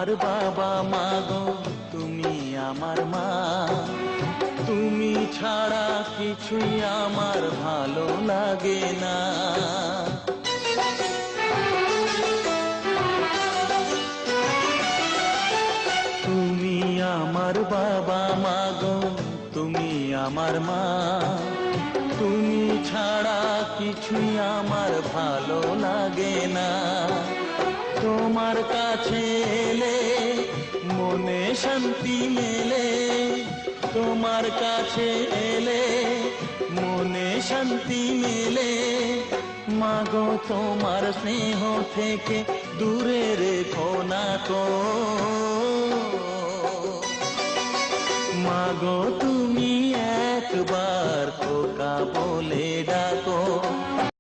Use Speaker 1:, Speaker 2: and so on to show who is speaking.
Speaker 1: আমার বাবা মা গো, তুমি আমার মা। তুমি ছাড়া কিছুই আমার ভালো লাগে না। তুমি আমার বাবা মা গো, তুমি আমার মা। তুমি ছাড়া কিছুই আমার ভালো লাগে না। তোমার কাছে এলে মনে শান্তি মেলে, তোমার কাছে এলে মনে শান্তি মেলে। মাগো তোমার স্নেহ থেকে দূরে রেখো না কো। মাগো তুমি একবার খোকা বলে ডাকো।